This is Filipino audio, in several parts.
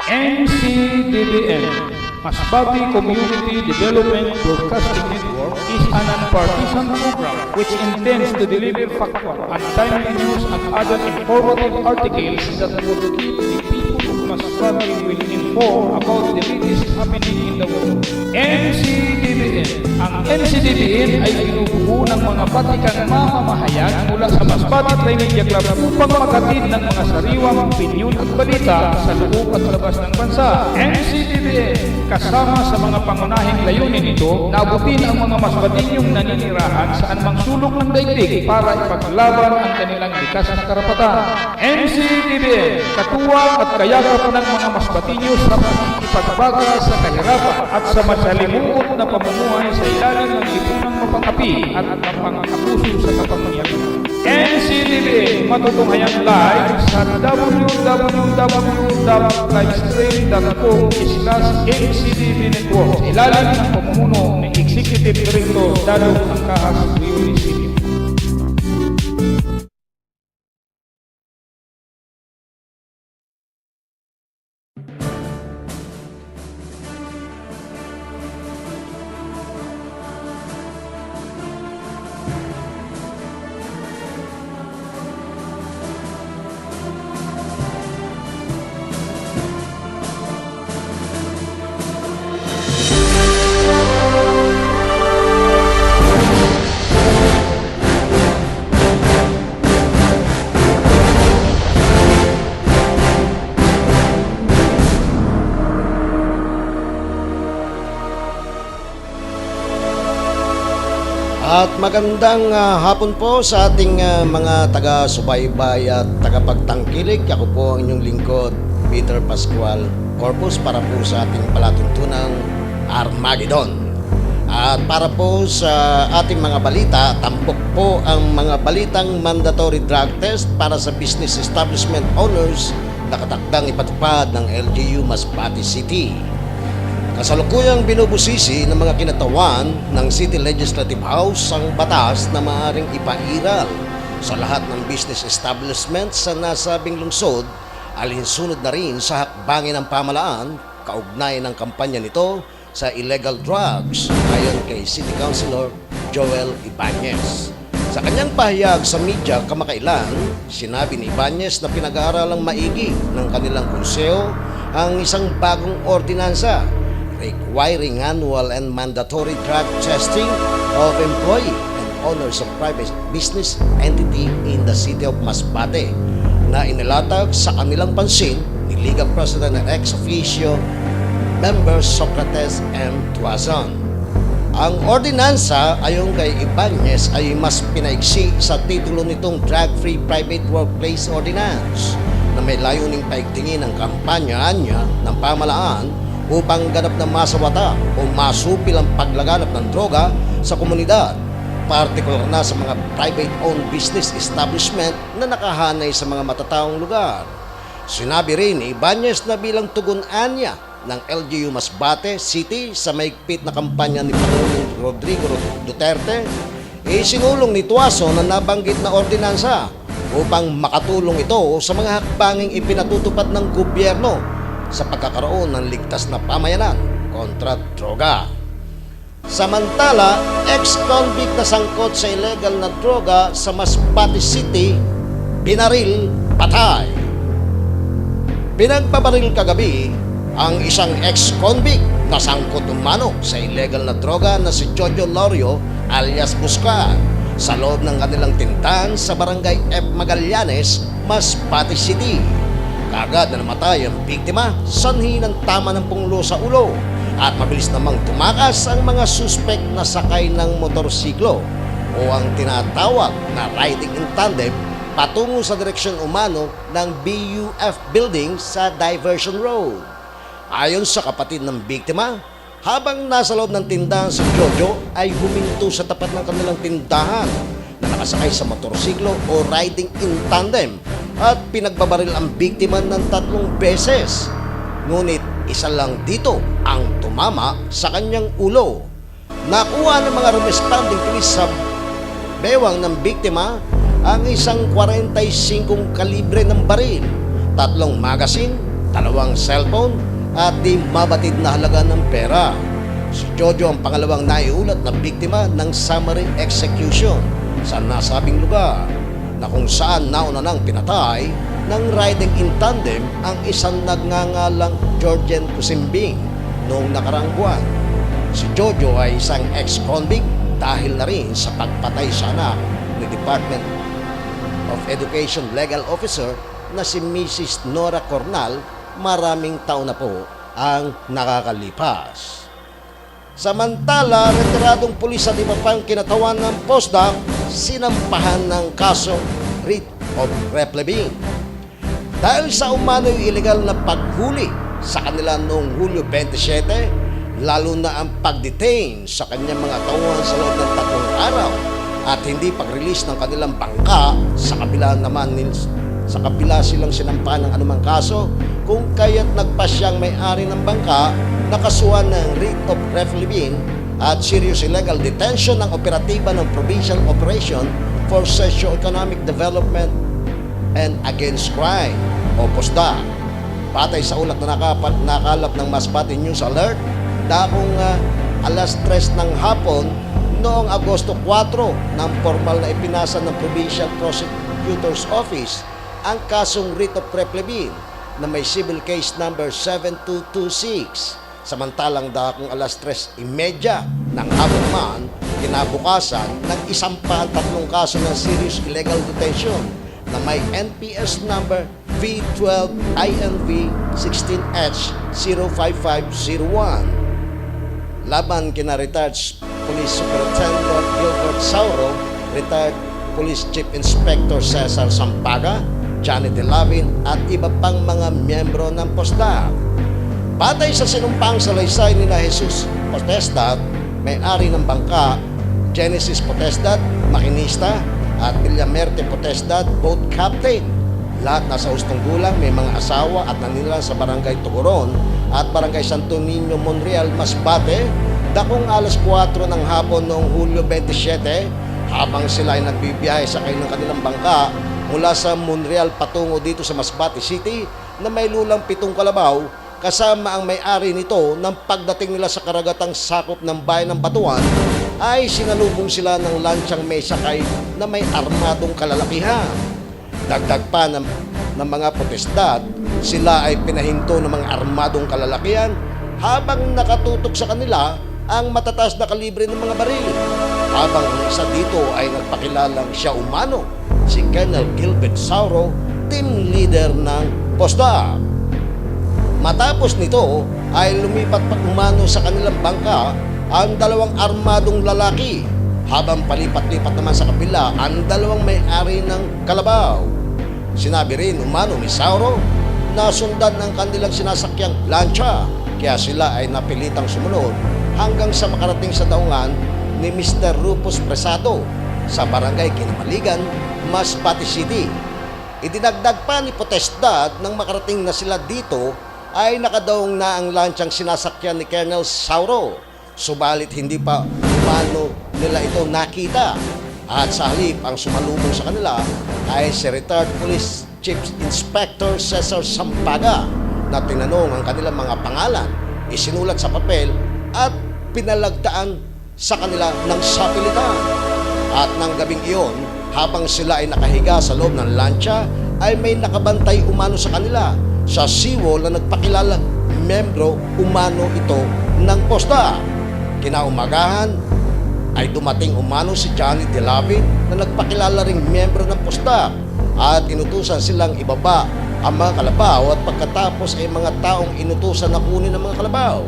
NCDBN, Masbate Community Development Broadcasting Network, is a non-partisan program which intends to deliver factual and timely news and other informative articles that would keep the people of Masbate well informed about the latest happening in the world. NCDBN. Ang NCDBN ay binubuo ng mga batikang mamamahayag mula sa Masbate Trimedia Club upang maghatid ng mga sariwang opinyon at balita sa loob at labas ng bansa. NCDBN, kasama sa mga pangunahing layunin nito, naabutin ang mga Masbateñong naninirahan sa anumang sulok ng daigdig para ipaglaban ang kanilang likas na karapatan. NCDBN, katuwa at kayakap ng mga Masbateño sa pagbaga sa kahirapan at sa masalimuot na pamumuhay sa ilalim ng lipunang mapang-api at mapang-abuso sa kapangyarihan. NCDBN, matutunghayan live sa www.livestream.com/ncdb network sa ilalim ng pamumuno ng Executive Director Dado Angkahas Municipio. At magandang hapon po sa ating mga taga-subaybay at tagapagtangkilik. Ako po ang inyong lingkod, Peter Pascual Corpus, para po sa ating palatuntunang Armageddon. At para po sa ating mga balita, tampok po ang mga balitang mandatory drug test para sa business establishment owners na katakdang ipatupad ng LGU Masbate City. Kasalukuyang binubusisi ng mga kinatawan ng City Legislative House ang batas na maaaring ipairal sa lahat ng business establishments sa nasabing lungsod, alinsunod na rin sa hakbangin ng pamahalaan kaugnay ng kampanya nito sa illegal drugs, ayon kay City Councilor Joel Ibanez. Sa kanyang pahayag sa media kamakailan, sinabi ni Ibanez na pinag-aaralang maigi ng kanilang konseho ang isang bagong ordinansa requiring annual and mandatory drug testing of employee and owners of private business entity in the city of Masbate na inilatag sa kanilang pansin ni Liga President and ex-officio member Socrates M. Tuazon. Ang ordinansa ayon kay Ibanez ay mas pinaigsi sa titulo nitong Drug-Free Private Workplace Ordinance na may layuning paigtingin ang kampanya niya ng pamahalaan upang ganap na masawata o masupil ang paglaganap ng droga sa komunidad, partikular na sa mga private-owned business establishment na nakahanay sa mga matataong lugar. Sinabi rin ni Ibanez na bilang tugon-anya ng LGU Masbate City sa maigpit na kampanya ni Pangulong Rodrigo Duterte, sinulong ni Tuaso na nabanggit na ordinansa upang makatulong ito sa mga hakbanging ipinatutupad ng gobyerno sa pagkakaroon ng ligtas na pamayanan kontra droga. Samantala, ex-convict na sangkot sa illegal na droga sa Masbate City, binaril, patay. Pinagbabaril kagabi ang isang ex-convict na sangkot umano sa illegal na droga na si Jojo Lorio alias Buscar sa loob ng kanilang tindahan sa barangay F. Magallanes, Masbate City. Kaagad na namatay ang biktima, sanhi ng tama ng punglo sa ulo at mabilis namang tumakas ang mga suspect na sakay ng motorsiklo o ang tinatawag na riding in tandem patungo sa direksyon umano ng BUF building sa Diversion Road. Ayon sa kapatid ng biktima, habang nasa loob ng tindahan si Jojo ay huminto sa tapat ng kanilang tindahan na nakasakay sa motorsiklo o riding in tandem at pinagbabaril ang biktima ng 3 beses. Ngunit isa lang dito ang tumama sa kanyang ulo. Nakuha ng mga responding police sa bewang ng biktima ang isang 45 kalibre ng baril, 3 magasin, 2 cellphone at di mabatid na halaga ng pera. Si Jojo ang pangalawang naiulat na biktima ng summary execution sa nasabing lugar na kung saan nauna nang pinatay ng riding in tandem ang isang nagngangalang Georgian Kusimbing noong nakarang buwan. Si Jojo ay isang ex-convict dahil na rin sa pagpatay sa anak ni Department of Education Legal Officer na si Mrs. Nora Cornal. Maraming taon na po ang nakakalipas. Samantala, retiradong pulis at iba pang kinatawan ng POSDA sinampahan ng kasong writ of replevin dahil sa umano'y illegal na paghuli sa kanila noong Hulyo 27, lalo na ang pag-detain sa kanyang mga tauhan sa loob ng 3 araw at hindi pag-release ng kanilang bangka. Sa kabila silang sinampahan ng anumang kaso, kung kaya't nagpasyang may-ari ng bangka nakasuhan ng writ of replevin at serious illegal detention ng operatiba ng Provincial Operation for Socio-Economic Development and Against Crime o POSDA. Patay sa ulat na nakalap ng Masbate News Alert, dakong alas 3 ng hapon noong Agosto 4 nang formal na ipinasa ng Provincial Prosecutor's Office ang kasong writ of replevin na may civil case number 7226. Samantalang dakong alas 3:30 ng hapon naman, kinabukasan, nag-isampa ang 3 kaso ng serious illegal detention na may NPS number V12 INV 16H05501 laban kina retired Police Superintendent Gilbert Sauro, retired Police Chief Inspector Cesar Sampaga, Johnny Delavin at iba pang mga miyembro ng POSDA. Batay sa sinumpang salaysay ni na Jesus Potestad, may-ari ng bangka, Genesis Potestad, makinista, at Villamerte Potestad, boat captain. Lahat nasa hustong gulang, may mga asawa at nanila sa Barangay Tuguron at Barangay Santo Niño, Monreal, Masbate, dakong alas 4 ng hapon noong Hulyo 27, habang sila ay nagbibiyahe sa ng kanilang bangka mula sa Monreal patungo dito sa Masbate City na may lulang 7 kalabaw, kasama ang may-ari nito. Nang pagdating nila sa karagatang sakop ng bayan ng Batuan, ay sinalubong sila ng lansyang may sakay na may armadong kalalakihan. Dagdag pa ng mga protestad, sila ay pinahinto ng mga armadong kalalakihan habang nakatutok sa kanila ang matataas na kalibre ng mga baril. Habang ang isa dito ay nagpakilalang siya umano, si Colonel Gilbert Sauro, team leader ng POSDA. Matapos nito ay lumipat pa umano sa kanilang bangka ang 2 armadong lalaki, habang palipat-lipat naman sa kabila ang 2 may-ari ng kalabaw. Sinabi rin umano ni Sauro na sundan ng kanilang sinasakyang lancha, kaya sila ay napilitang sumunod hanggang sa makarating sa daungan ni Mr. Rufus Presado sa Barangay Kinamaligan, Masbate City. Idinagdag pa ni Potestad nang makarating na sila dito ay nakadaong na ang lansyang sinasakyan ni Colonel Sauro, subalit hindi pa umano nila ito nakita. At sa halip, ang sumalubong sa kanila ay si retired Police Chief Inspector Cesar Sampaga na tinanong ang kanilang mga pangalan, isinulat sa papel at pinalagdaan sa kanila ng sapilitan. At nang gabing iyon, habang sila ay nakahiga sa loob ng lancha, ay may nakabantay umano sa kanila sa seawall na nagpakilala membro umano ito ng POSDA. Kinaumagahan ay dumating umano si Johnny Delavin na nagpakilala ring miyembro ng POSDA at inutusan silang ibaba ang mga kalabaw at pagkatapos ay mga taong inutusan na kunin ang mga kalabaw.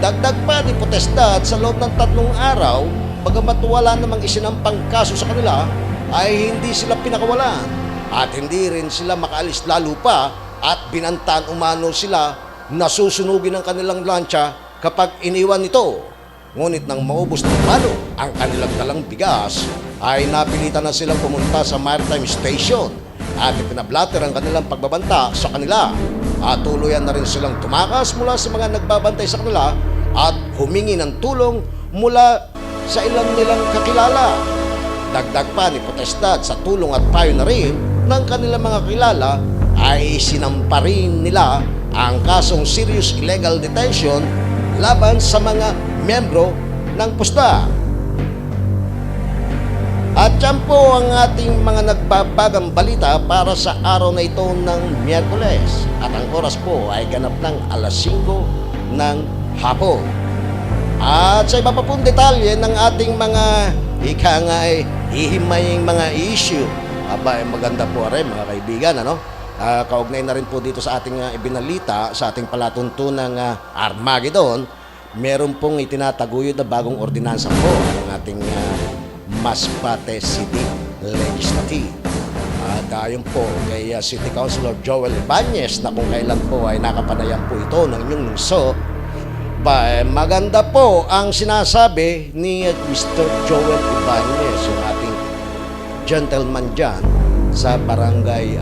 Dagdag pa ni Potestad, sa loob ng 3 araw, bagamat wala namang isinampang kaso sa kanila, ay hindi sila pinakawalan at hindi rin sila makaalis, lalo pa at binantaan umano sila na susunugin ang kanilang lancha kapag iniwan ito. Ngunit nang maubos ng umano ang kanilang dalang bigas, ay napilitan na silang pumunta sa Maritime Station at ipinablatter ang kanilang pagbabanta sa kanila. At tuluyan na rin silang tumakas mula sa mga nagbabantay sa kanila at humingi ng tulong mula sa ilang nilang kakilala. Dagdag pa ni Potestad, sa tulong at payo na rin ng kanilang mga kilala, ay sinampa rin nila ang kasong serious illegal detention laban sa mga miyembro ng pusta. At yan po ang ating mga nagbabagang balita para sa araw na ito ng Miyerkules. At ang oras po ay ganap ng alas 5 ng hapon. At sa iba pa pong detalye ng ating mga ika nga ay hihimaying mga issue. Aba, maganda po rin mga kaibigan, ano? Kaugnay na rin po dito sa ating ibinalita, sa ating palatuntunang Armageddon, meron pong itinataguyod na bagong ordinansa po ng ating Masbate City Legislative. Ayon po kay City Councilor Joel Ibanez na kung kailan po ay nakapanayan po ito ng inyong lungsod. Maganda po ang sinasabi ni Mr. Joel Ibanez, yung ating gentleman dyan sa Barangay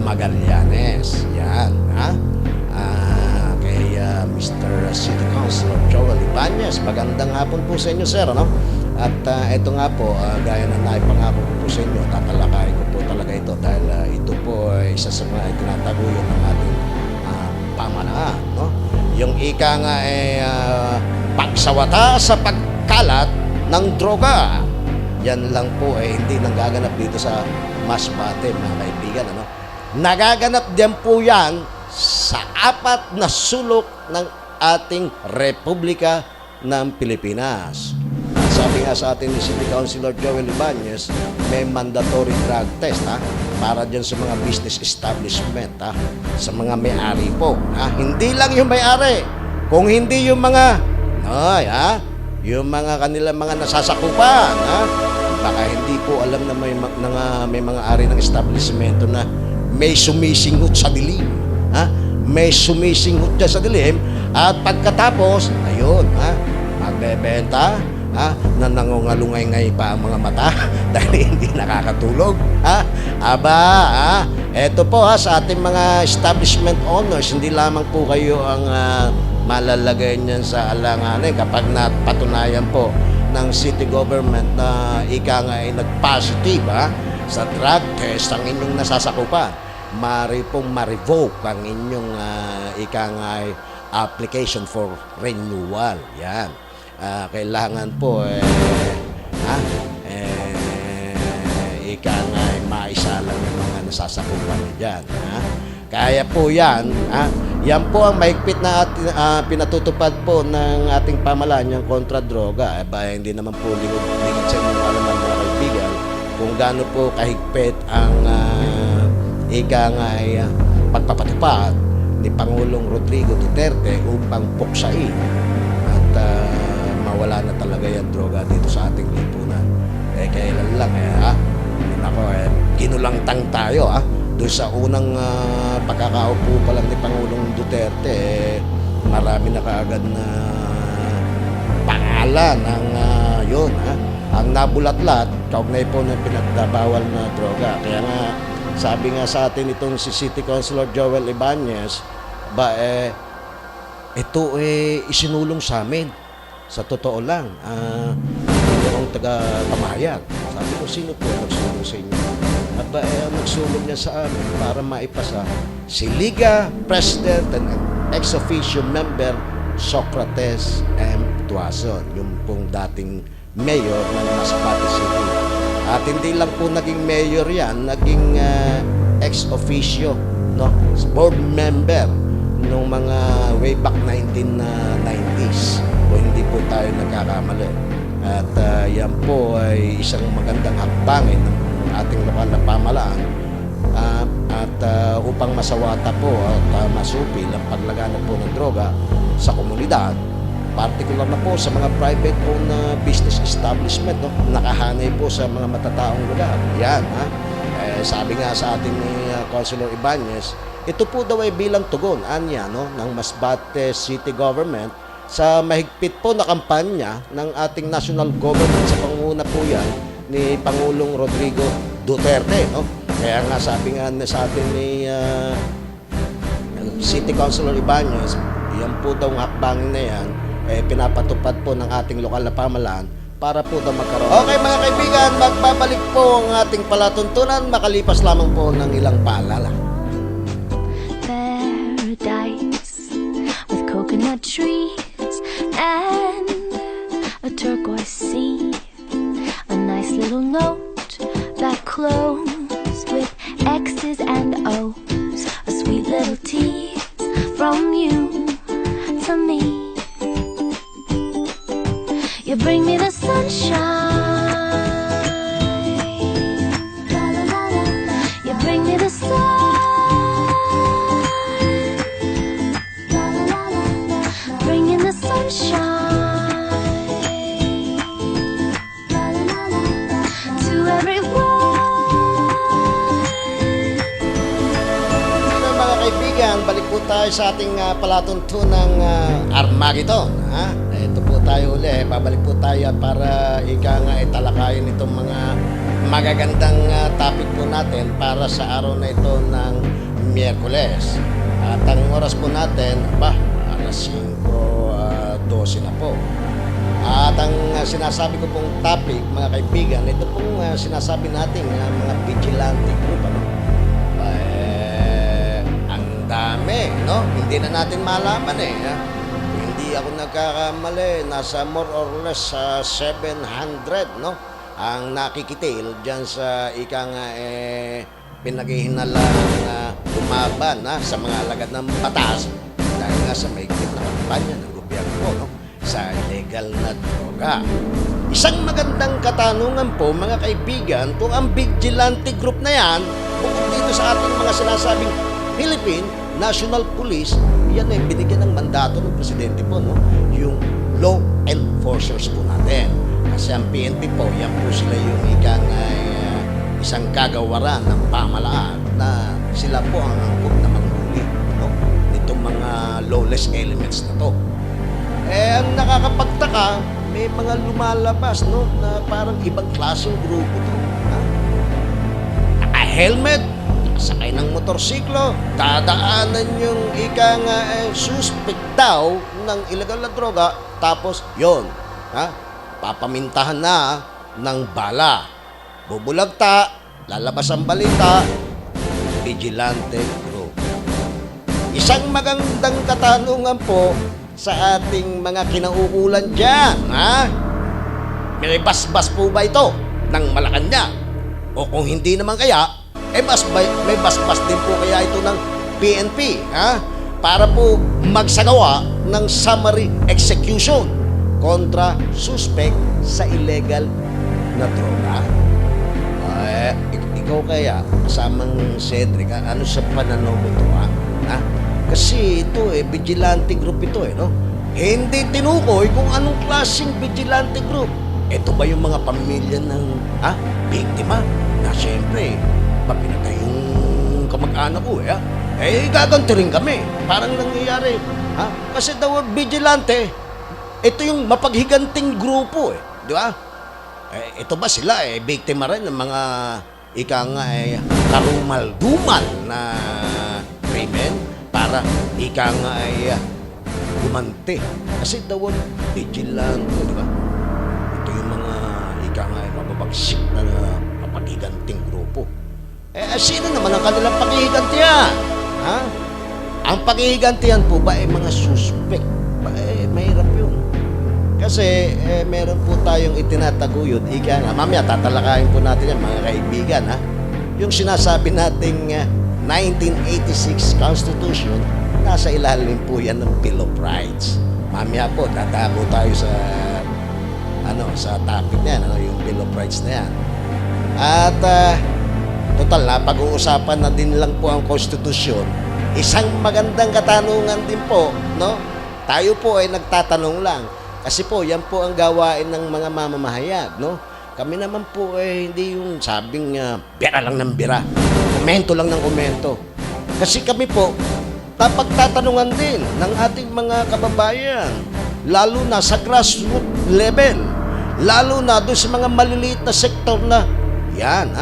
Magallanes. Yan, ha? Kay Mr. City Councilor Joel Ibanez. Magandang hapon po sa inyo, sir, ano? At ito nga po, gaya na naipangako ko po sa inyo, tatalakayin ko po talaga ito dahil ito po ay isa sa mga itinataguyod ng ating pamahalaan, no? Yung ika nga ay pagsawata sa pagkalat ng droga. Yan lang po ay hindi nagaganap dito sa Masbate, mga kaibigan, ano? Nagaganap din po yan sa 4 na sulok ng ating Republika ng Pilipinas. Sabi nga sa atin ni City Councilor Joel Ibanez, may mandatory drug test, ha? Para dyan sa mga business establishment, ha? Sa mga may-ari po, ha? Hindi lang yung may-ari, kung hindi yung mga yung mga kanilang mga nasasakupan, ha? Baka hindi po alam na may mga ari ng establishmento na may sumisinghot sa dilim, ha? May sumisinghot dyan sa dilim, at pagkatapos, ayun, ha? Magbebenta, ha? Na nangungalungay-ngay pa ang mga mata dahil hindi nakakatulog, ha? Aba, ha? Eto po, ha, sa ating mga establishment owners, hindi lamang po kayo ang malalagay niyan sa alanganin kapag napatunayan po ng city government na ika nga ay nag-positive, ha, sa drug test ang inyong nasasakupan. Mari pong ma-revoke ang inyong ika nga ay application for renewal. Yan. Kailangan po ika nga ay maisalang yung mga nasasakupan dyan, ha? Kaya po yan, ha? Yan po ang mahigpit na pinatutupad po ng ating pamahalaan, yung kontra droga. Hindi naman po lingid sa inyo kalaman, mga kaibigan, kung gaano po kahigpit ang ika nga ay pagpapatupad ni Pangulong Rodrigo Duterte upang puksain at mawala na talaga yung droga dito sa ating lipunan. Kailan lang, ha? Ginulangtang tayo, ha? Doon sa unang pagkakaupo pa lang ni Pangulong Duterte, marami na kaagad na pangalan ang yun, ha? Ang nabulatlat, kaugnay po ng pinagbabawal na droga. Kaya nga, sabi nga sa atin itong si City Councilor Joel Ibanez, ito isinulong sa amin. Sa totoo lang, hindi akong taga-pamayag. Sabi ko, sino po nagsulong sa inyo? Nagsulong niya sa amin para maipasa si Liga President and ex-officio member Socrates M. Tuason, yung pong dating mayor ng Masbate City. At hindi lang po naging mayor yan, naging ex-officio, no? Board member nung mga way back 1990s, o hindi po tayo nagkakamali. At yan po ay isang magandang hakbangin ng ating lokal na pamahalaan at upang masawata po at masupil ang paglaganap po ng droga sa komunidad, particular na po sa mga private-owned business establishment, no? Nakahanay po sa mga matataong lugar. Yan, ha? Sabi nga sa ating ni Councilor Ibanez, ito po daw ay bilang tugon, anya, no, ng Masbate City Government sa mahigpit po na kampanya ng ating national government, sa panguna po yan ni Pangulong Rodrigo Duterte, no? Kaya nga sabi nga sa atin ni City Councilor Ibanez, yan po daw ang hakbangin na yan, pinapatupad po ng ating lokal na pamahalaan para po daw magkaroon. Okay mga kaibigan, magbabalik po ang ating palatuntunan makalipas lamang po ng ilang paalala. There paradise with coconut trees and a turquoise sea. A nice little note that closed with X's and O's. A sweet little tease from you to me. You bring me the sunshine. You bring me the sun. Bring in the sunshine to everyone. Mga kaibigan, balik po tayo sa ating palatuntunang Armageddon. Ito po tayo uli. Babalik po tayo para talakayin itong mga magagandang topic po natin para sa araw na ito ng Miyerkules. At ang oras po natin, alas 5:12 na po. At ang sinasabi ko pong topic, mga kaibigan, ito pong sinasabi natin mga vigilante group. Ang dami, no? Hindi na natin malaman Hindi ako nagkakamali, nasa more or less 700, no? Ang nakikitil dyan sa pinaghihinalang lumaban sa mga alagad ng batas dahil nga sa maigpit na kampanya ng gobyerno, no? Sa illegal na droga. Isang magandang katanungan po, mga kaibigan, kung ang vigilante group na yan, bukod dito sa ating mga sinasabing Philippine National Police, yan ay binigyan ng mandato ng presidente po, no? Yung law enforcers po natin. Kasi ang PNP po, yan po sila yung isang kagawaran ng pamalaan na sila po ang angkop na manghuli, no? Nitong mga lawless elements na to. Ang nakakapagtaka, may mga lumalabas, no? Na parang ibang klaseng grupo to. Naka-helmet, sakay ng motorsiklo, dadaanan yung suspect daw ng illegal na droga, tapos yon, papamintahan na ng bala. Bubulagta, lalabas ang balita, vigilante group. Isang magandang katanungan po sa ating mga kinauulan dyan, May basbas po ba ito ng Malacanang? O kung hindi naman kaya, may basbas din po kaya ito ng PNP, para po magsagawa ng summary execution kontra suspect sa illegal na droga. Ikaw kaya, kasamang Cedric, ano sa pananaw mo ito, Kasi ito vigilante group ito, no? Hindi tinukoy kung anong klaseng vigilante group. Ito ba yung mga pamilya ng biktima na siyempre pinatay yung kamag-anak ko, gaganti rin kami. Parang nangyayari, Kasi daw vigilante, ito yung mapaghiganting grupo, di ba? Ito ba sila, biktima rin ng mga karumal-dumal na krimen para gumante. Kasi daw vigilante, di ba? Ito yung mga mababagsik na mapaghiganting grupo. Sino naman ang kanilang paghihigantihan? Ang paghihigantihan po ba ay mga suspect? Mahirap yun. Kasi meron po tayong itinataguyod. Mamaya tatalakayin po natin yan, mga kaibigan. Yung sinasabi nating 1986 Constitution, nasa ilalim po yan ng Bill of Rights. Mamaya po, tatabo tayo sa topic na yan, yung Bill of Rights na yan. At total na, pag-uusapan na din lang po ang konstitusyon. Isang magandang katanungan din po, no? Tayo po ay nagtatanong lang. Kasi po, yan po ang gawain ng mga mamamahayag, no? Kami naman po hindi yung sabing bira lang ng bira. Komento lang ng komento. Kasi kami po, napagtatanungan din ng ating mga kababayan. Lalo na sa grassroots level. Lalo na doon sa mga maliliit na sektor na yan,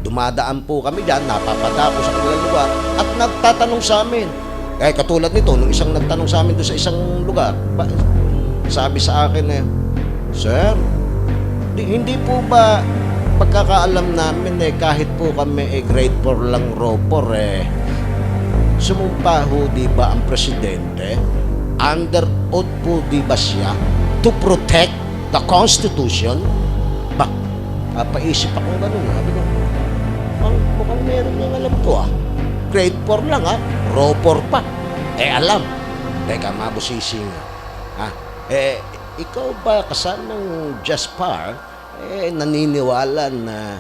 dumadaan po kami dyan, napapadako sa kanilang lugar at nagtatanong sa amin. Katulad nito, nung isang nagtanong sa amin doon sa isang lugar, sabi sa akin Sir, hindi po ba pagkakaalam namin kahit po kami grade 4 lang ropor sumumpa ho, di ba, ang presidente, under oath po, di ba siya, to protect the Constitution? Ba, papaisip ako ganun, sabi ko, mukhang meron niyang alam to, Grade 4 lang, Raw 4 pa. Alam. Teka, mabusisi nga. Ikaw ba kasamang Jaspar, naniniwala na,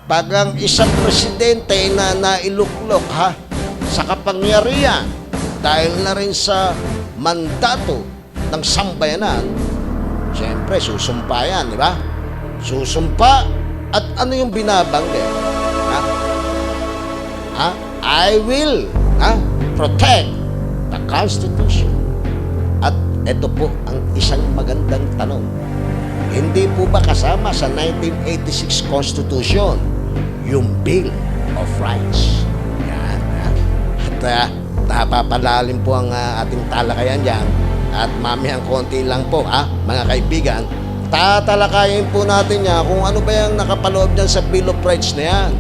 pag ang isang presidente na nailuklok sa kapangyarihan dahil na rin sa mandato ng sambayanan, siyempre susumpa yan, di ba? Susumpa at ano yung binabanggit? I will protect the Constitution. At ito po ang isang magandang tanong. Hindi po ba kasama sa 1986 Constitution yung Bill of Rights? Yan. At napapalalim po ang ating talakayan dyan. At mamayang konti lang po, mga kaibigan, tatalakayin po natin niya kung ano ba yung nakapaloob dyan sa Bill of Rights na yan.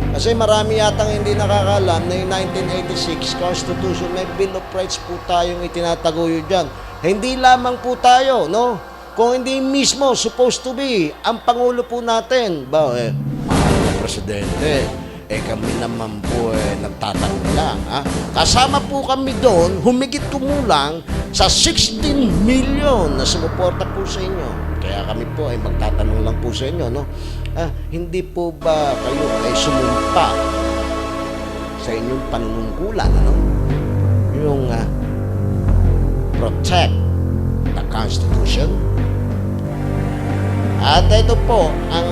Kasi marami yatang hindi nakakalam na yung 1986 Constitution, may Bill of Rights po tayong itinataguyod dyan. Hindi lamang po tayo, no? Kung hindi mismo supposed to be ang Pangulo po natin. Mahal na Presidente, kami naman po nagtatanong lang. Kasama po kami doon, humigit kumulang sa 16 million na sumuporta po sa inyo. Kaya kami po ay magtatanong lang po sa inyo, no? Hindi po ba kayo ay sumumpa sa inyong panunungkulan, ano? Yung protect the Constitution. At ito po ang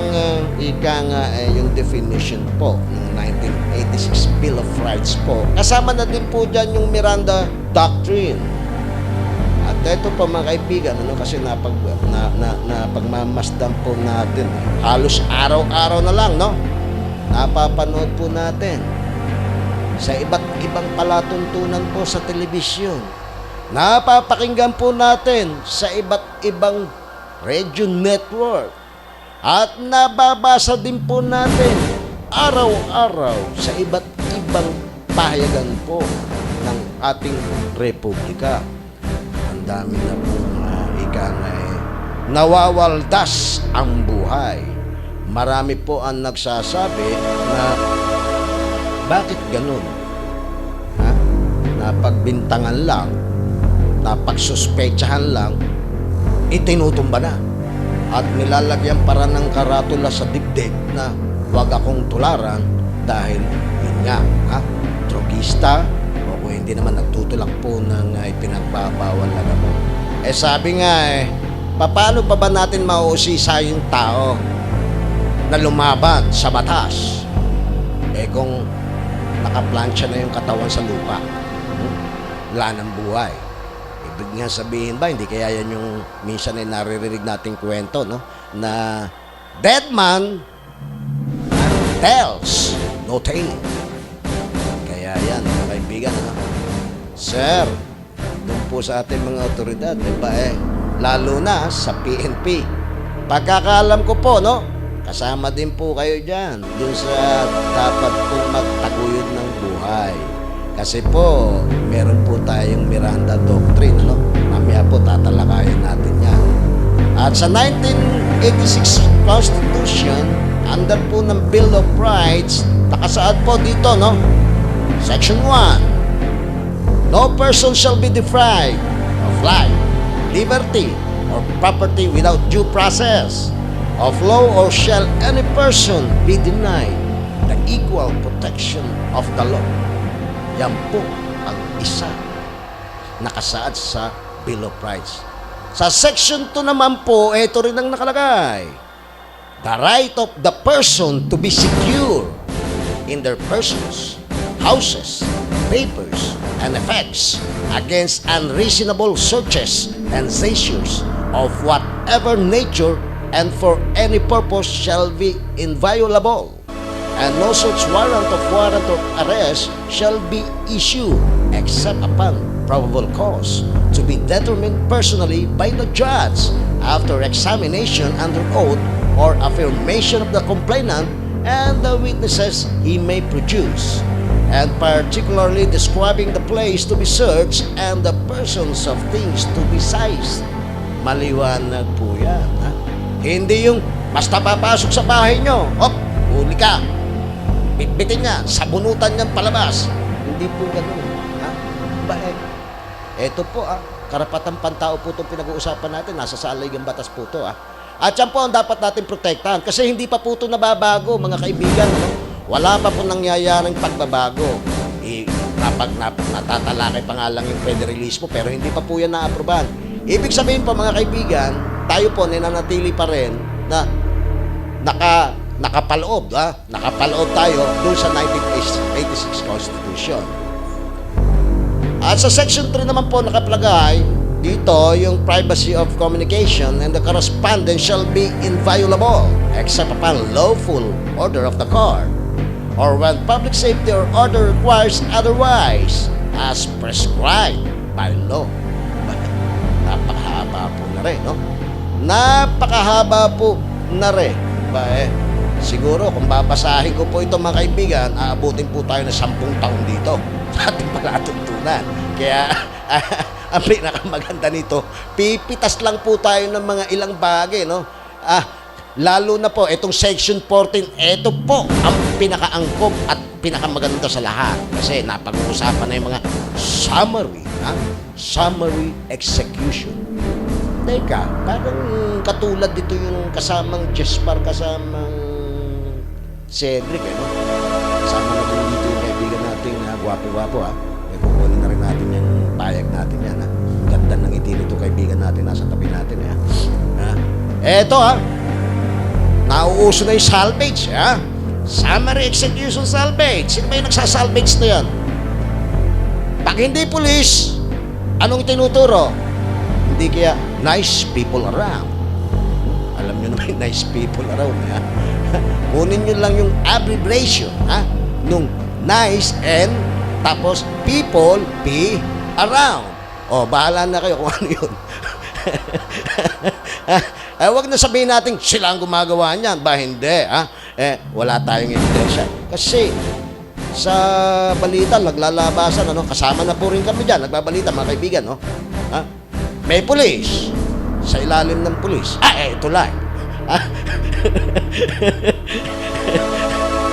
yung definition po ng 1986 Bill of Rights po. Kasama na din po dyan yung Miranda Doctrine. At ito po mga kaibigan, kasi napagmamasdan po natin, halos araw-araw na lang, no? Napapanood po natin sa iba't ibang palatuntunan po sa telebisyon. Napapakinggan po natin sa iba't ibang radio network. At nababasa din po natin araw-araw sa iba't ibang pahayagan po ng ating republika. Ang dami na pong nawawaldas ang buhay. Marami po ang nagsasabi na bakit ganun? Napagbintangan lang, napagsuspetsahan lang, itinutumba na. At nilalagyan para ng karatula sa dibdib na huwag akong tularan dahil yun nga, drogista o kung hindi naman nagtutulak po ng ipinagbabawal na gamot. Sabi nga paano pa ba natin mauusisa yung tao na lumaban sa batas? Kung nakaplansya na yung katawan sa lupa, wala ng buhay. Ibig nga sabihin ba, hindi kaya yan yung minsan ay naririnig nating kwento, no? Na dead man tells no tale. Kaya yan, mga kaibigan, Sir, doon po sa ating mga otoridad, diba lalo na sa PNP. Pagkakaalam ko po, no? Kasama din po kayo dyan, doon sa dapat po magtaguyod ng buhay. Kasi po, meron po tayong Miranda Doctrine, no? Mamaya po tatalakayin natin yan. At sa 1986 Constitution, under po ng Bill of Rights, nakasaad po dito, no? Section 1. No person shall be deprived of life, liberty, or property without due process of law, or shall any person be denied the equal protection of the law. Yan po ang isa nakasaad sa Bill of Rights. Sa Section 2 naman po, ito rin ang nakalagay. The right of the person to be secure in their persons, houses, papers, and effects against unreasonable searches and seizures of whatever nature and for any purpose shall be inviolable. And no such warrant of arrest shall be issued except upon probable cause to be determined personally by the judge after examination under oath or affirmation of the complainant and the witnesses he may produce. and particularly describing the place to be searched and the persons of things to be seized. Maliwanag po yan. Ha? Hindi yung basta papasok sa bahay nyo, hop, huli ka. Bitbitin niya, sabunutan niyan palabas. Hindi po ganun. Ha? Bakit? Ito po, karapatang pantao po itong pinag-uusapan natin. Nasa saligang batas po ito. At yan po ang dapat natin protektahan. Kasi hindi pa po ito nababago, mga kaibigan. Ano? Wala pa po nangyayaring pagbabago. Natatalakay pa nga lang yung federalismo, pero hindi pa po yan na-aprobahan. Ibig sabihin po, mga kaibigan, tayo po nananatili pa rin na nakapaloob, nakapaloob tayo doon sa 1986 Constitution. At sa Section 3 naman po nakapalagay dito yung privacy of communication and the correspondence shall be inviolable except upon lawful order of the court or when public safety or order requires otherwise as prescribed by law. Napakahaba po na rin, no? Napakahaba po na rin. Siguro kung babasahin ko po ito, mga kaibigan, aabutin po tayo ng 10 taon dito sa ating palatuntunan. Kaya ang pinakamaganda nito, pipitas lang po tayo ng mga ilang bagay, no? Lalo na po, itong Section 14, ito po ang pinakaangkop at pinakamaganda sa lahat. Kasi napag-uusapan na yung mga summary, summary execution. Teka, parang katulad dito yung kasamang Jespar, kasamang Cedric, no? Kasama na din dito yung kaibigan natin, gwapo-gwapo, May kukunin na rin natin yung payag natin yan, Ganda ng ngiti nito kaibigan natin, nasa tabi natin, Eto, nauuso na yung salvage, Summary execution salvage. Sino ba yung nagsasalvage na yan? Pag hindi pulis, anong tinuturo? Hindi kaya nice people around. Alam nyo naman yung nice people around, Kunin nyo lang yung abbreviation, nung nice and tapos people be around. Bahala na kayo kung ano yun. Huwag na sabihin natin sila ang gumagawa niyan. Ba, hindi, wala tayong ebidensya. Kasi sa balita, naglalabasan, kasama na po rin kami dyan, nagbabalita, mga kaibigan, may pulis sa ilalim ng pulis. Ito lang.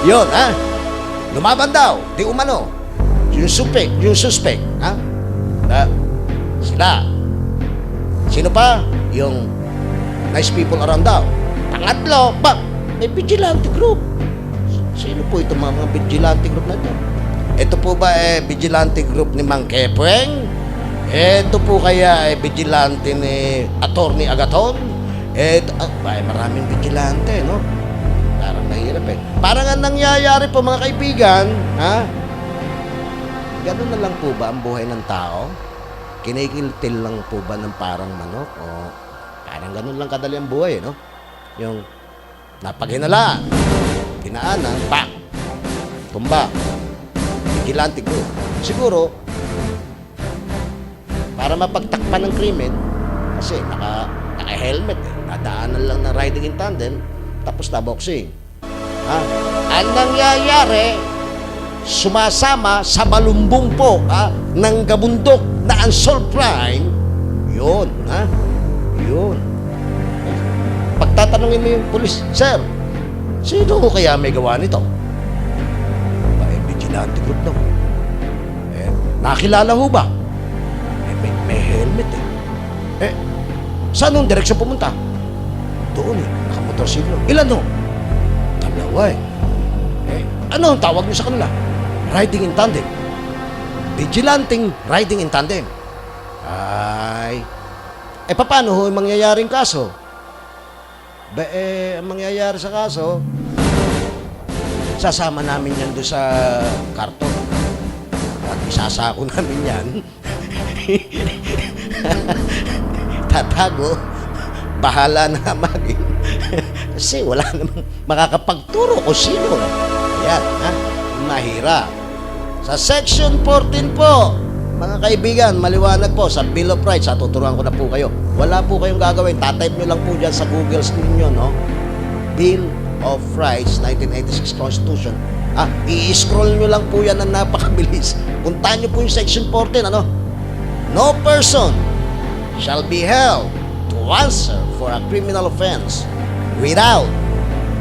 Yun, lumaban daw, di umano. Yung suspect, sila. Sino pa? Yung nice people around daw. Pangatlo, may vigilante group. Sino po itong mga vigilante group na ito? Ito po ba vigilante group ni Mang Kepweng? Ito po kaya vigilante ni Attorney Agaton? Maraming vigilante, no? Parang nahirap Parang ang nangyayari po, mga kaibigan, ganun na lang po ba ang buhay ng tao? Kinikiltil lang po ba ng parang manok? O parang ganun lang kadali ang buhay, no? Yung napaghinala, pinaanan, tumba, vigilante ko. Siguro, para mapagtakpan ng krimen, kasi naka-helmet, nadaanan lang na riding in tandem, tapos na boxing. Ang nangyayari, sumasama sa balumbong po ng gabundok na unsolved crime, yun. Yun. Pagtatanungin mo yung pulis, Sir, sino ko kaya may gawa nito? Vigilante group daw. Nakilala ho ba? May helmet saan nung direksyon pumunta? Doon nakamotorsiklo. Ilan ho? Dalawa ano ang tawag niyo sa kanila? Riding in tandem. Vigilanting riding in tandem. Paano ho yung mangyayaring kaso? Ang mangyayari sa kaso, sasama namin yan doon sa karton. At isasako namin yan. Tatago. Bahala na maging. Kasi wala namang makakapagturo kung sino. Ayan, mahirap. Sa Section 14 po, mga kaibigan, maliwanag po sa Bill of Rights, tuturuan ko na po kayo. Wala po kayong gagawin. Tatype nyo lang po dyan sa Google ninyo, no? Bill of Rights, 1986 Constitution. I-scroll nyo lang po yan ng napakabilis. Puntahan nyo po yung section 14, ano? No person shall be held to answer for a criminal offense without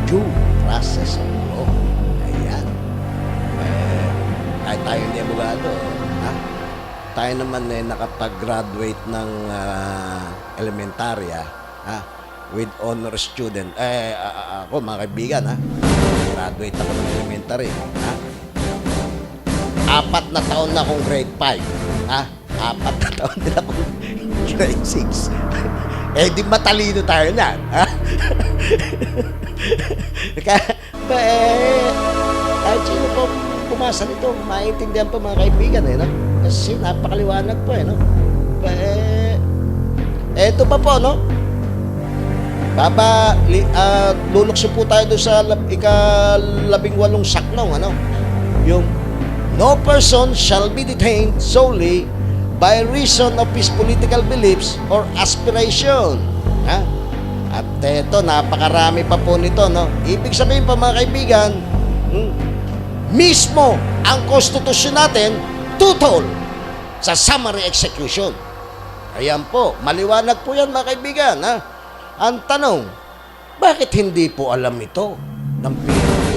due process of law. Ayan. Kahit tayo hindi abogado, tayo naman nakapag-graduate ng elementarya, with honor student. Ako, mga kaibigan, graduate ako ng elementary. 4 na taon na akong grade 5. 4 na taon din akong grade 6. Di matalino tayo niyan. Kahit sino po pumasa nito, maintindihan po mga kaibigan, no? Kasi napakaliwanag po, no? Eto pa po, no? Lulukso po tayo doon sa ika-18 saknong, ano? Yung, no person shall be detained solely by reason of his political beliefs or aspiration. At eto, napakarami pa po nito, no? Ibig sabihin pa, mga kaibigan, mismo ang konstitusyon natin tutol sa summary execution. Ayan po, maliwanag po yan, mga kaibigan, Ang tanong, bakit hindi po alam ito ng PNP?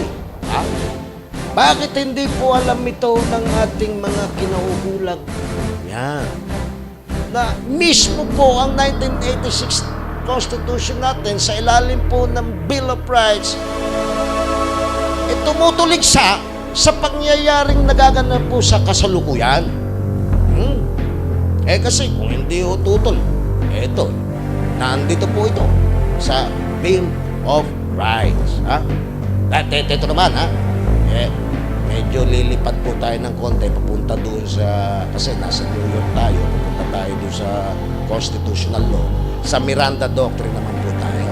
Bakit hindi po alam ito ng ating mga kinauukulang? Yan. Na mismo po ang 1986 Constitution natin sa ilalim po ng Bill of Rights tumutulig sa pangyayaring nagaganap po sa kasalukuyan. Kasi kung hindi ho tutol, eto, nandito po ito sa Bill of Rights. Ito naman, medyo lilipat po tayo ng konti papunta doon sa, kasi nasa New York tayo, papunta tayo doon sa constitutional law. Sa Miranda Doctrine naman po tayo,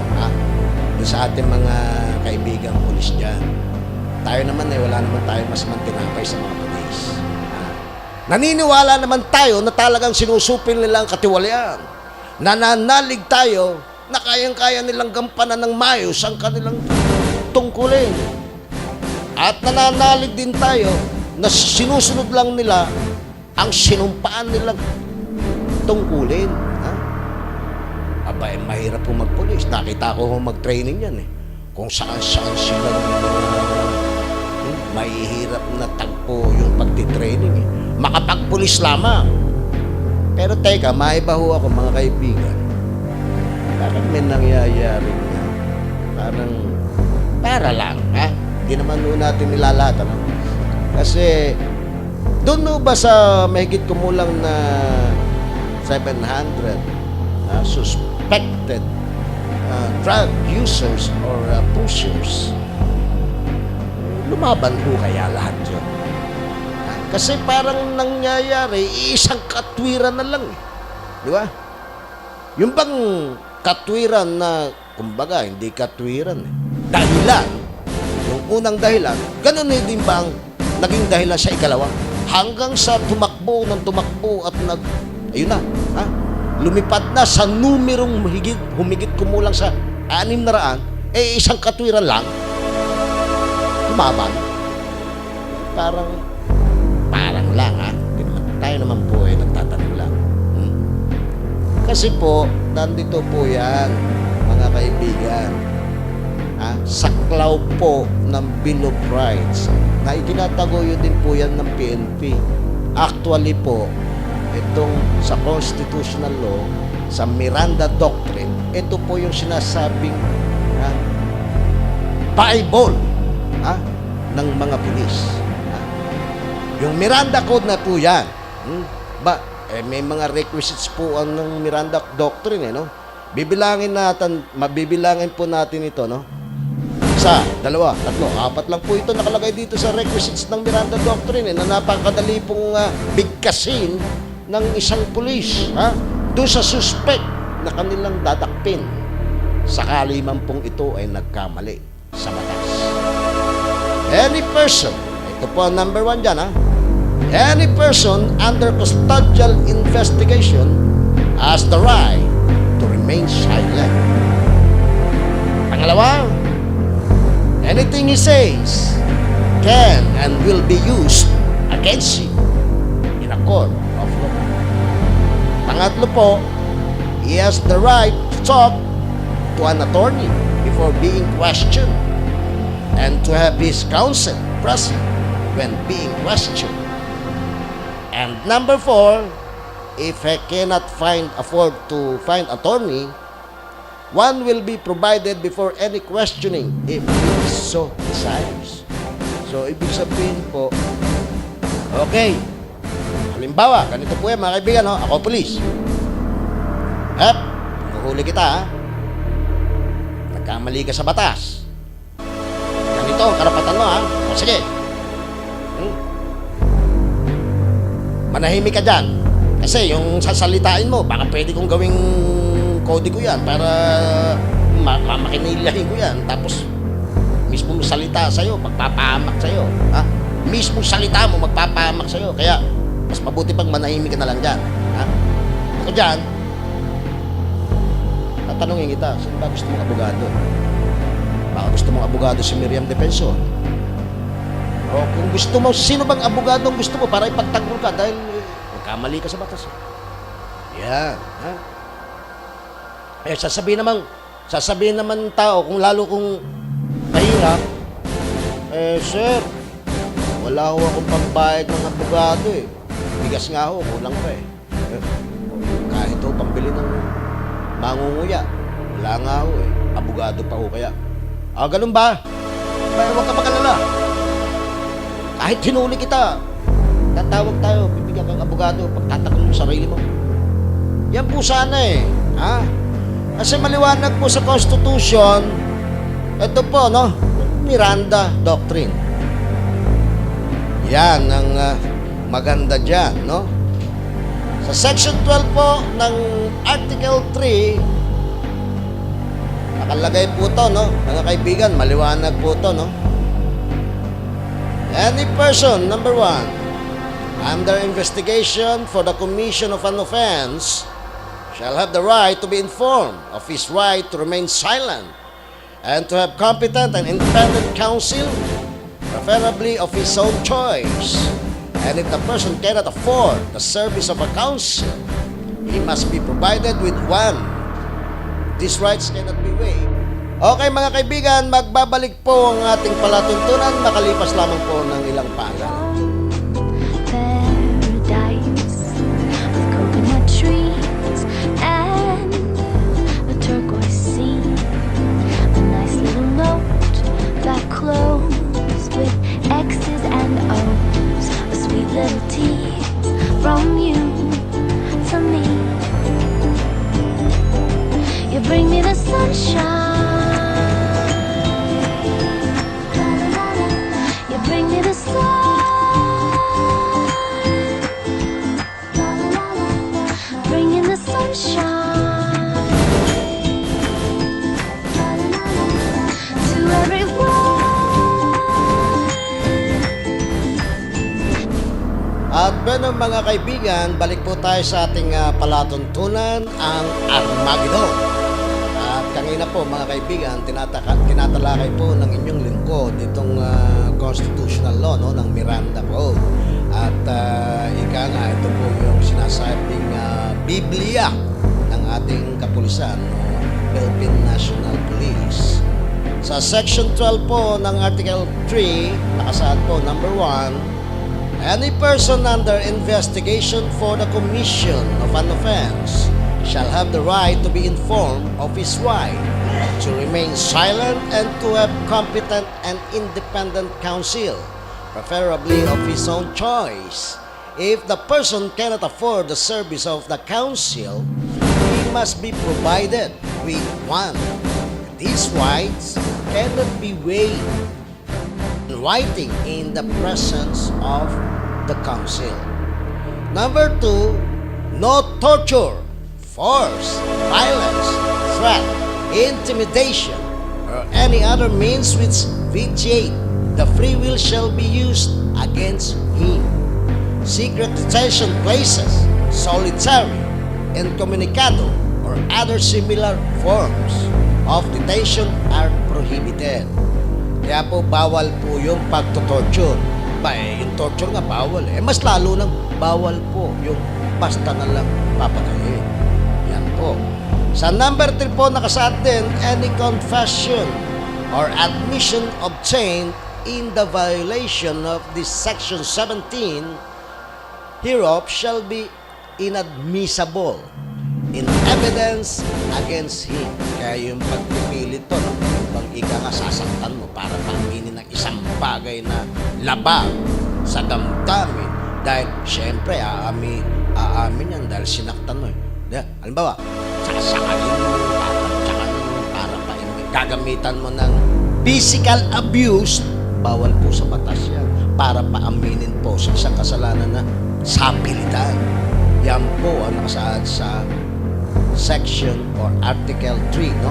doon sa ating mga kaibigang pulis dyan. Tayo naman wala naman tayo mas mantinapay sa mga pulis. Naniniwala naman tayo na talagang sinusupil nila ang katiwalian. Nananalig tayo na kayang-kaya nilang gampanan ng mayos ang kanilang tungkulin. At nananalig din tayo na sinusunod lang nila ang sinumpaan nilang tungkulin. Mahirap po magpulis. Nakita ko mag-training yan Kung saan-saan sila mahihirap na tagpo yung pagtitraining Makapagpulis lamang. Pero teka, maiba ho ako, mga kaibigan. Parang may nangyayari na parang para lang, Hindi naman ho natin nilalata, no? Kasi doon ba sa mahigit kumulang na 700 suspected drug users or pushers, lumaban ho kaya lahat yun? Kasi parang nangyayari, isang katwiran na lang. Di ba? Yung bang katwiran na, kumbaga, hindi katwiran dahilan, yung unang dahilan, ganun din ba ang naging dahilan sa ikalawa? Hanggang sa tumakbo at ayun na, lumipad na sa numerong humigit kumulang sa 600, isang katwiran lang, tumaban. Parang lang, tayo naman po nagtatanong lang. Kasi po, nandito po yan, mga kaibigan, saklaw po ng Bill of Rights na itinatagoyo din po yan ng PNP. Actually po, itong sa constitutional law, sa Miranda Doctrine, ito po yung sinasabing Bible ng mga pulis. Yung Miranda Code na po yan. May mga requisites po ang ng Miranda Doctrine, no? Mabibilangin po natin ito, no? 1, 2, 3, 4 lang po ito nakalagay dito sa requisites ng Miranda Doctrine, na napakadali pong bigkasin ng isang pulis, doon sa suspect na kanilang dadakpin sakali man pong ito ay nagkamali sa batas. Any person, ito po ang number 1 dyan, any person under custodial investigation has the right to remain silent. Pangalawa, anything he says can and will be used against you in a court of law. Pangatlo po, he has the right to talk to an attorney before being questioned and to have his counsel present when being questioned. And number 4, if he cannot afford to find attorney, one will be provided before any questioning if he so desires. So, ibig sabihin po, okay, halimbawa, ganito po yan mga kaibigan, no? Ako polis. Huhuli kita, ha? Nagkamali ka sa batas. Ganito ang karapatan mo, ha? O sige. Manahimik ka dyan. Kasi yung sasalitain mo, baka pwede kong gawing kodigo yan para makinilyahin ko yan. Tapos, mismo salita sa'yo, magpapahamak sa'yo. Ha? Mismo salita mo, magpapahamak sa'yo. Kaya, mas mabuti pag manahimik ka na lang dyan. Ha? Ako dyan, tatanungin kita, sino ba gusto mong abogado? Baka gusto mong abogado si Miriam Defensor. O kung gusto mo, sino bang abogado ang gusto mo para ipagtanggol ka dahil magkamali ka sa batas. Yan. Ha? Eh, sasabihin naman ng tao, kung lalo kung mahirap, sir, wala ho akong pambayad ng abogado eh. Bigas nga ho, kulang pa eh. Kahit ho, pambili ng mangunguya, wala nga ho eh. Abogado pa ho kaya. Ganun ba? Pero huwag ka magalala. Kahit hinuli kita, tatawag tayo, bibigyan kang abogado, pagtatakol yung sarili mo. Yan po sana eh. Ha? Kasi maliwanag po sa Constitution, ito po, no? Miranda Doctrine. Yan ang maganda dyan, no? Sa Section 12 po ng Article 3, nakalagay po to, no? Mga kaibigan, maliwanag po to, no? Any person, number 1, under investigation for the commission of an offense shall have the right to be informed of his right to remain silent and to have competent and independent counsel, preferably of his own choice. And if the person cannot afford the service of a counsel, he must be provided with one. These rights cannot be waived. Okay mga kaibigan, magbabalik po ang ating palatuntunan makalipas lamang po ng ilang panggal. Paradise with coconut trees and a turquoise sea. A nice little note that closed with X's and O's. A sweet little tease from you to me. You bring me the sunshine. You bring me the sun. Bringing the sunshine to everyone. At bueno mga kaibigan, balik po tayo sa ating palatuntunan, ang Armageddon. At kanina po mga kaibigan, tinatalakay po ng inyong lingkod itong constitutional law, no, ng Miranda Code. At ika nga, ito po yung sinasabing Biblia ng ating kapulisan, no, Philippine National Police. Sa Section 12 po ng Article 3, nakasaad po, number 1, any person under investigation for the commission of an offense shall have the right to be informed of his right to remain silent and to have competent and independent counsel, preferably of his own choice. If the person cannot afford the service of the counsel, he must be provided with one. These rights cannot be waived in writing in the presence of the counsel. Number 2, no torture, force, violence, threat, intimidation, or any other means which vitiate the free will shall be used against him. Secret detention places, solitary, incommunicado, or other similar forms of detention are prohibited. Kaya po bawal po yung pagto-torture. Yung torture nga bawal eh. Mas lalo nang bawal po yung basta na lang papatayin. Yan po. Sa number 3 po nakasaad din, any confession or admission obtained in the violation of this section 17 hereof shall be inadmissible in evidence against him. Kaya yung pagpipilit to, no? Bang ika nga sasaktan mo para panginin ng isang bagay na labag sa damdamin. Dahil syempre aamin yan dahil sinaktan mo. Halimbawa, sasakalin mo, tatagtsakan mo para gagamitan mo ng physical abuse, bawal po sa batas yan. Para paaminin po sa isang kasalanan na sapilitan. Yan po ang nakasaad sa section or article 3, no?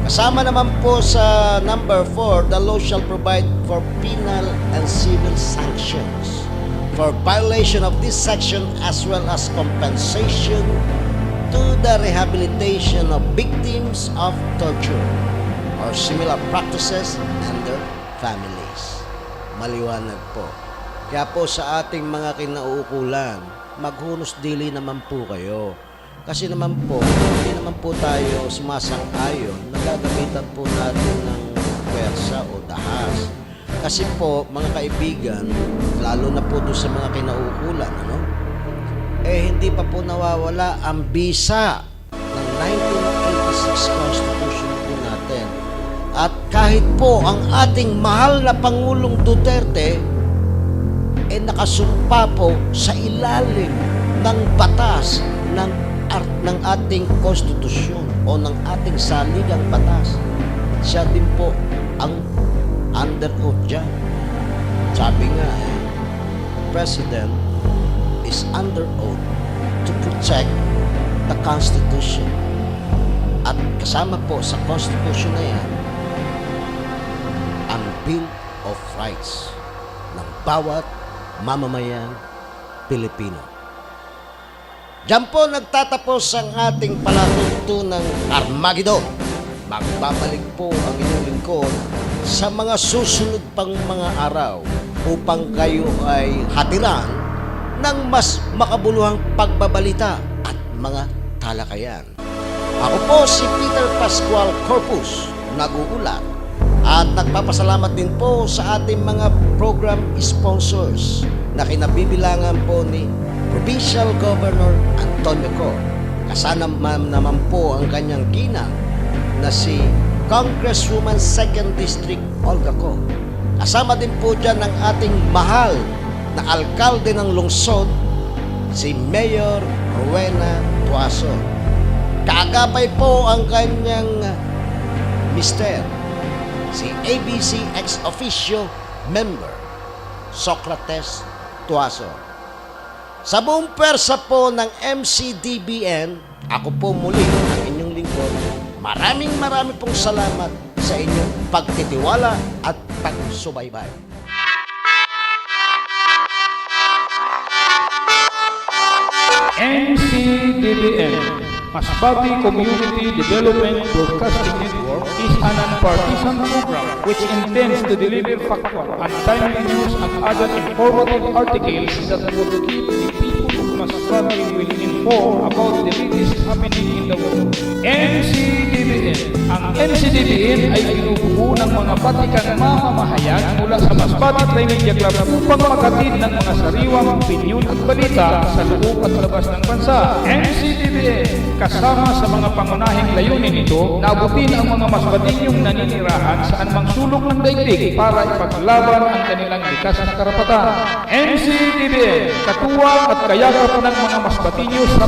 Kasama naman po sa number 4, the law shall provide for penal and civil sanctions for violation of this section as well as compensation to the rehabilitation of victims of torture or similar practices and their families. Maliwanag po. Kaya po sa ating mga kinauukulan, maghunos dili naman po kayo. Kasi naman po, hindi naman po tayo sumasang-ayon, nagagamitan po natin ng pwersa o dahas. Kasi po, mga kaibigan, lalo na po doon sa mga kinauukulan, ano? Hindi pa po nawawala ang bisa ng 1986 Constitution po natin. At kahit po ang ating mahal na Pangulong Duterte, nakasumpa po sa ilalim ng batas ng ating konstitusyon o ng ating saligang batas. Siya din po ang under oath dyan. Sabi nga President is under oath to protect the Constitution. At kasama po sa Constitution na yan ang Bill of Rights ng bawat mamamayang Pilipino. Diyan po nagtatapos ang ating palatuntunang Armageddon. Magbabalik po ang inyong lingkod sa mga susunod pang mga araw upang kayo ay hatiran ng mas makabuluhang pagbabalita at mga talakayan. Ako po si Peter Pascual Corpus, nag-uulat at nagpapasalamat din po sa ating mga program sponsors na kinabibilangan po ni Provincial Governor Antonio Co. Kasama naman po ang kanyang ginang na si Congresswoman 2nd District Olga Co. Kasama din po dyan ang ating mahal na alkalde ng lungsod, si Mayor Rowena Tuaso. Kaagapay po ang kanyang mister, si ABC ex officio member, Socrates Tuaso. Sa buong pwersa po ng MCDBN, ako po muli ang inyong lingkod. Maraming pong salamat sa inyong pagtitiwala at pagsubaybay. MCDBN, Masbate Community Development Broadcasting Network, is a non-partisan program which intends to deliver factual and timely news and other informative articles that would keep the people of Masbate well informed about the latest happening in the world. MCDBN. Ang MCDBN ay binubuo ng mga batikang mamamahayan mula sa Masbate Trimedia Club upang maghatid ng mga sariwang opinyon at balita sa loob at labas ng bansa. MCDBN, kasama sa mga pangunahing layunin nito, naabutin ang mga Masbateñong naninirahan sa anumang sulok ng daigdig para ipaglaban ang kanilang likas na karapatan. MCDBN, katuwang at kayakap ng mga Masbateño sa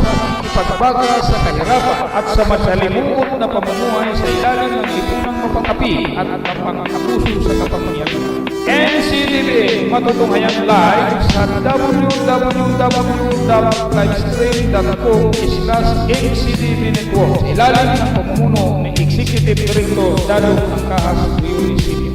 pagbaga sa kahirapan at sa masalimuot na pamumuhay sa ilalim ng lipunang mapang-api at mapang-abuso sa kapangyarihan. NCTV, matutunghayan live sa www.livestream.com/NCTV Network. Ilalim ng pamumuno ng Executive Director Dadong Angkahas, Rioli City.